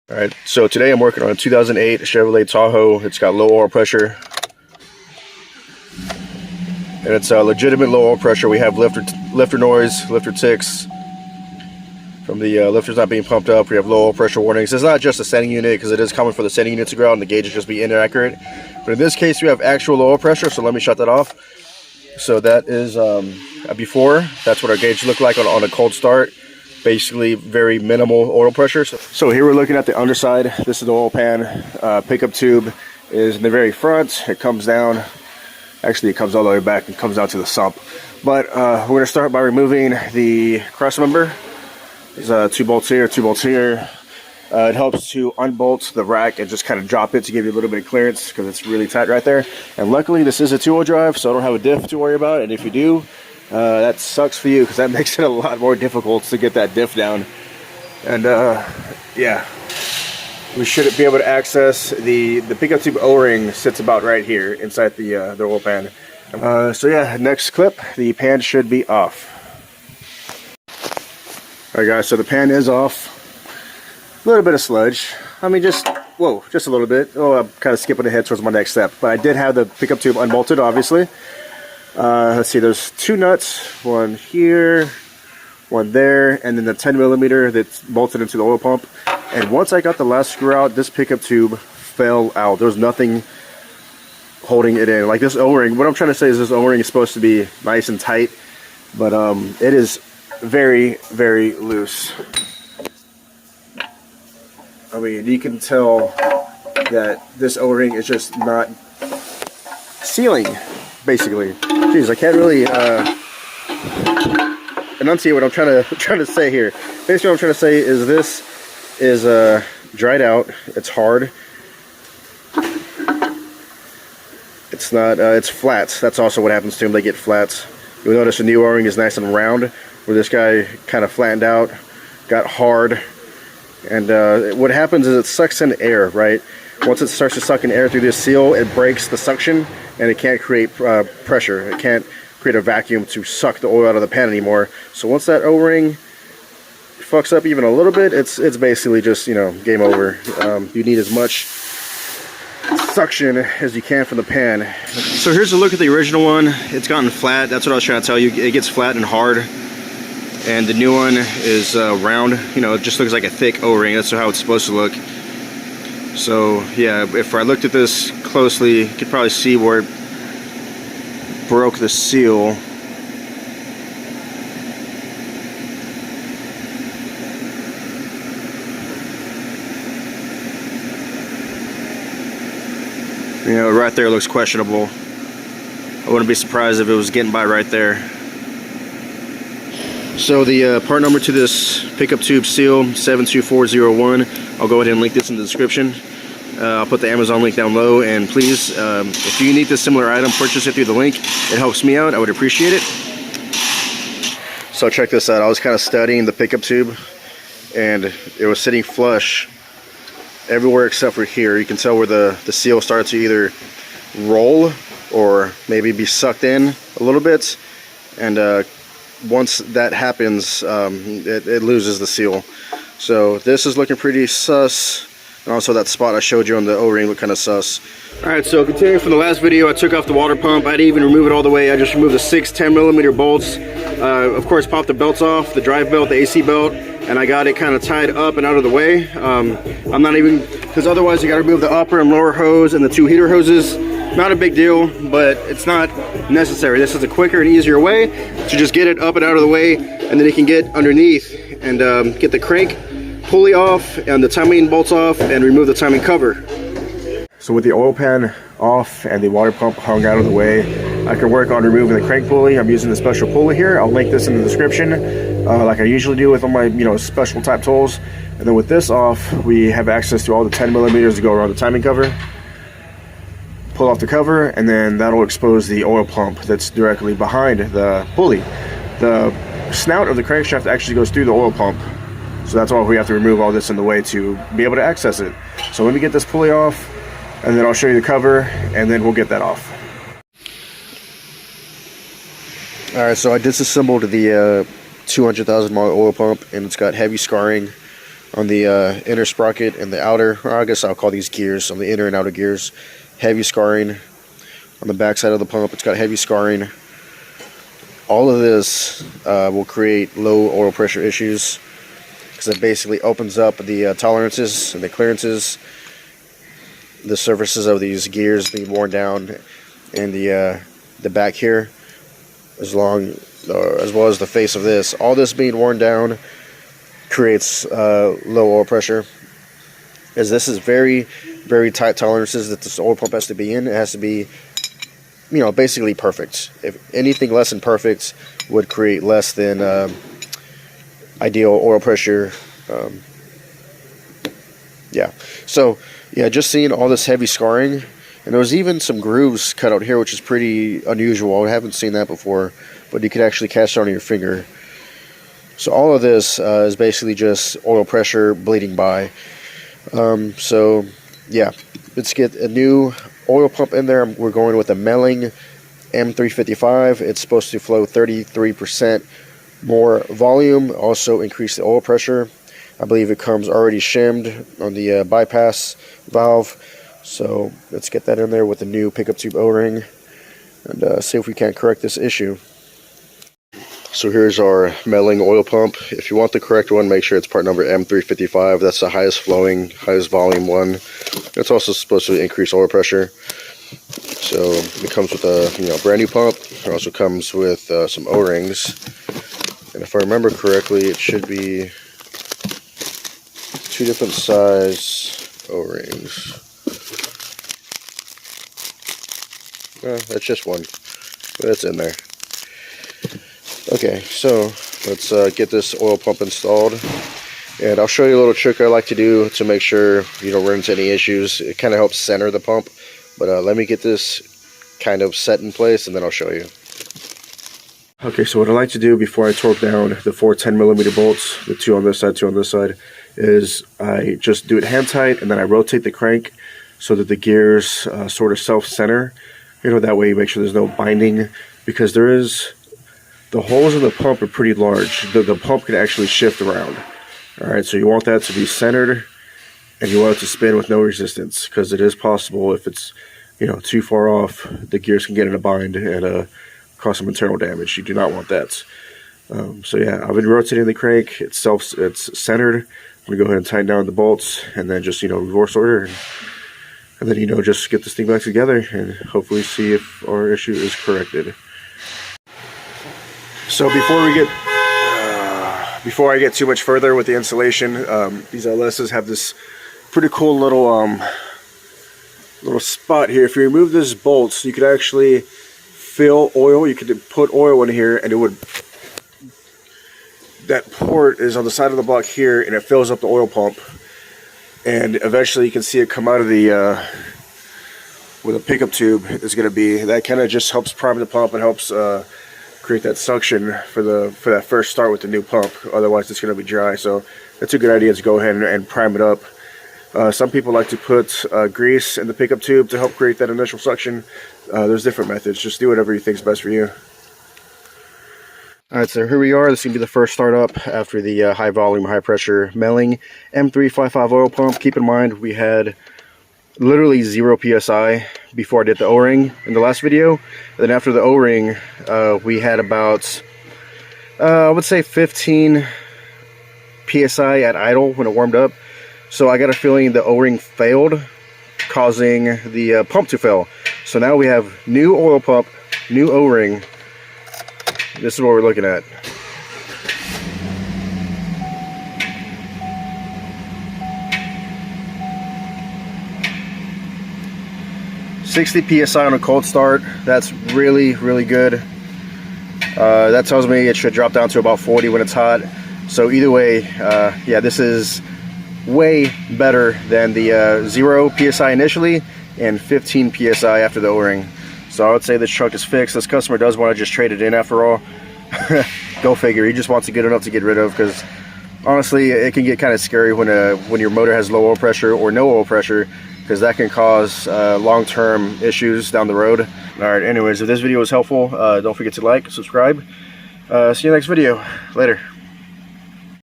Alright, so today I'm working on a 2008 Chevrolet Tahoe. It's got low oil pressure. And it's a legitimate low oil pressure. We have lifter noise, lifter ticks from the lifters not being pumped up. We have low oil pressure warnings. It's not just a sending unit, because it is common for the sending unit to go out and the gauge just be inaccurate. But in this case, we have actual low oil pressure, so let me shut that off. So that is before. That's what our gauge looked like on a cold start. Basically very minimal oil pressure. So here we're looking at the underside. This is the oil pan. Pickup tube is in the very front. It comes down. Actually, it comes all the way back and comes down to the sump. But we're going to start by removing the cross member. There's 2 bolts here, 2 bolts here. It helps to unbolt the rack and just kind of drop it to give you a little bit of clearance, because it's really tight right there. And luckily this is a 2-wheel drive, so I don't have a diff to worry about. And if you do, that sucks for you, because that makes it a lot more difficult to get that diff down. And yeah, we should be able to access the pickup tube O-ring. Sits about right here inside the oil pan. So yeah, next clip, the pan should be off. Alright guys, so the pan is off. A little bit of sludge. I mean, just a little bit. Oh, I'm kind of skipping ahead towards my next step. But I did have the pickup tube unbolted, obviously. Let's see, there's 2 nuts, one here, one there, and then the 10mm that's bolted into the oil pump. And once I got the last screw out, this pickup tube fell out. There was nothing holding it in. Like this O-ring, what I'm trying to say is this O-ring is supposed to be nice and tight, but it is very, very loose. I mean, you can tell that this O-ring is just not sealing, basically. Jeez, I can't really enunciate what I'm trying to say here. Basically, what I'm trying to say is this is dried out. It's hard. It's not. It's flats. That's also what happens to them. They get flats. You'll notice the new O-ring is nice and round, where this guy kind of flattened out, got hard. And what happens is it sucks in air, right? Once it starts to suck in air through this seal, it breaks the suction, and it can't create pressure. It can't create a vacuum to suck the oil out of the pan anymore. So once that O-ring fucks up even a little bit, it's basically just, you know, game over. You need as much suction as you can from the pan. So here's a look at the original one. It's gotten flat. That's what I was trying to tell you. It gets flat and hard. And the new one is round. You know, it just looks like a thick O-ring. That's how it's supposed to look. So yeah, if I looked at this closely, you could probably see where it broke the seal. You know, right there looks questionable. I wouldn't be surprised if it was getting by right there. So the part number to this pickup tube seal, 72401. I'll go ahead and link this in the description. I'll put the Amazon link down low, and please, if you need this similar item, purchase it through the link. It helps me out. I would appreciate it. So check this out. I was kind of studying the pickup tube, and it was sitting flush everywhere except for here. You can tell where the seal starts to either roll or maybe be sucked in a little bit, and once that happens, it loses the seal. So this is looking pretty sus, and also that spot I showed you on the O-ring looked kind of sus. Alright, so continuing from the last video, I took off the water pump. I didn't even remove it all the way. I just removed the 6 10mm bolts. Of course, popped the belts off, the drive belt, the AC belt, and I got it kind of tied up and out of the way. I'm not even, because otherwise you got to remove the upper and lower hose and the 2 heater hoses. Not a big deal, but it's not necessary. This is a quicker and easier way to just get it up and out of the way, and then you can get underneath and get the crank pulley off and the timing bolts off and remove the timing cover. So with the oil pan off and the water pump hung out of the way, I can work on removing the crank pulley. I'm using the special pulley here. I'll link this in the description, like I usually do with all my special type tools. And then with this off, we have access to all the 10mm to go around the timing cover. Pull off the cover, and then that'll expose the oil pump that's directly behind the pulley. The snout of the crankshaft actually goes through the oil pump, so that's why we have to remove all this in the way to be able to access it. So let me get this pulley off, and then I'll show you the cover, and then we'll get that off. Alright, so I disassembled the 200,000 mile oil pump, and it's got heavy scarring on the inner sprocket and the outer, or I guess I'll call these gears, on the inner and outer gears. Heavy scarring on the back side of the pump. It's got heavy scarring. All of this will create low oil pressure issues because it basically opens up the tolerances and the clearances, the surfaces of these gears being worn down, and the back here, as well as the face of this. All this being worn down creates low oil pressure, as this is very, very tight tolerances that this oil pump has to be in. It has to be, you know, basically perfect. If anything less than perfect would create less than ideal oil pressure. Yeah, so yeah, just seeing all this heavy scarring, and there was even some grooves cut out here, which is pretty unusual. I haven't seen that before, but you could actually catch it on your finger. So all of this is basically just oil pressure bleeding by. So yeah, let's get a new oil pump in there. We're going with a Melling M355. It's supposed to flow 33% more volume, also increase the oil pressure. I believe it comes already shimmed on the bypass valve. So let's get that in there with the new pickup tube O-ring and see if we can't correct this issue. So here's our Melling oil pump. If you want the correct one, make sure it's part number M355. That's the highest flowing, highest volume one. It's also supposed to increase oil pressure. So it comes with a brand new pump. It also comes with some O-rings. And if I remember correctly, it should be 2 different size O-rings. That's just one, but it's in there. Okay, so let's get this oil pump installed, and I'll show you a little trick I like to do to make sure you don't run into any issues. It kind of helps center the pump, but let me get this kind of set in place and then I'll show you. Okay, so what I like to do before I torque down the 4 10mm bolts, the 2 on this side, 2 on this side, is I just do it hand tight, and then I rotate the crank so that the gears sort of self-center. You know, that way you make sure there's no binding, because the holes in the pump are pretty large. The pump can actually shift around. Alright, so you want that to be centered, and you want it to spin with no resistance, because it is possible if it's, you know, too far off, the gears can get in a bind and cause some internal damage. You do not want that. So yeah, I've been rotating the crank. It's centered. I'm gonna go ahead and tighten down the bolts, and then just, you know, reverse order, and then, you know, just get this thing back together and hopefully see if our issue is corrected. So before I get too much further with the installation, these LSs have this pretty cool little spot here. If you remove this bolts, you could actually fill oil. You could put oil in here, and it would. That port is on the side of the block here, and it fills up the oil pump. And eventually, you can see it come out of the where the pickup tube is going to be. That kind of just helps prime the pump and helps create that suction for that first start with the new pump. Otherwise, it's going to be dry. So that's a good idea to go ahead and prime it up. Some people like to put grease in the pickup tube to help create that initial suction. There's different methods. Just do whatever you think is best for you. Alright, so here we are. This is going to be the first startup after the high volume, high pressure Melling M355 oil pump. Keep in mind, we had literally 0 PSI before I did the O-ring in the last video. And then after the O-ring, we had about, I would say 15 PSI at idle when it warmed up. So I got a feeling the O-ring failed, causing the pump to fail. So now we have new oil pump, new O-ring. This is what we're looking at. $60 PSI on a cold start. That's really, really good. That tells me it should drop down to about 40 when it's hot. So either way, yeah, this is way better than the 0 PSI initially and 15 PSI after the O-ring. So I would say this truck is fixed. This customer does want to just trade it in after all. Go figure. He just wants it good enough to get rid of, because honestly it can get kind of scary when your motor has low oil pressure or no oil pressure, because that can cause long-term issues down the road. Alright, anyways, if this video was helpful, don't forget to like, subscribe. See you next video. Later.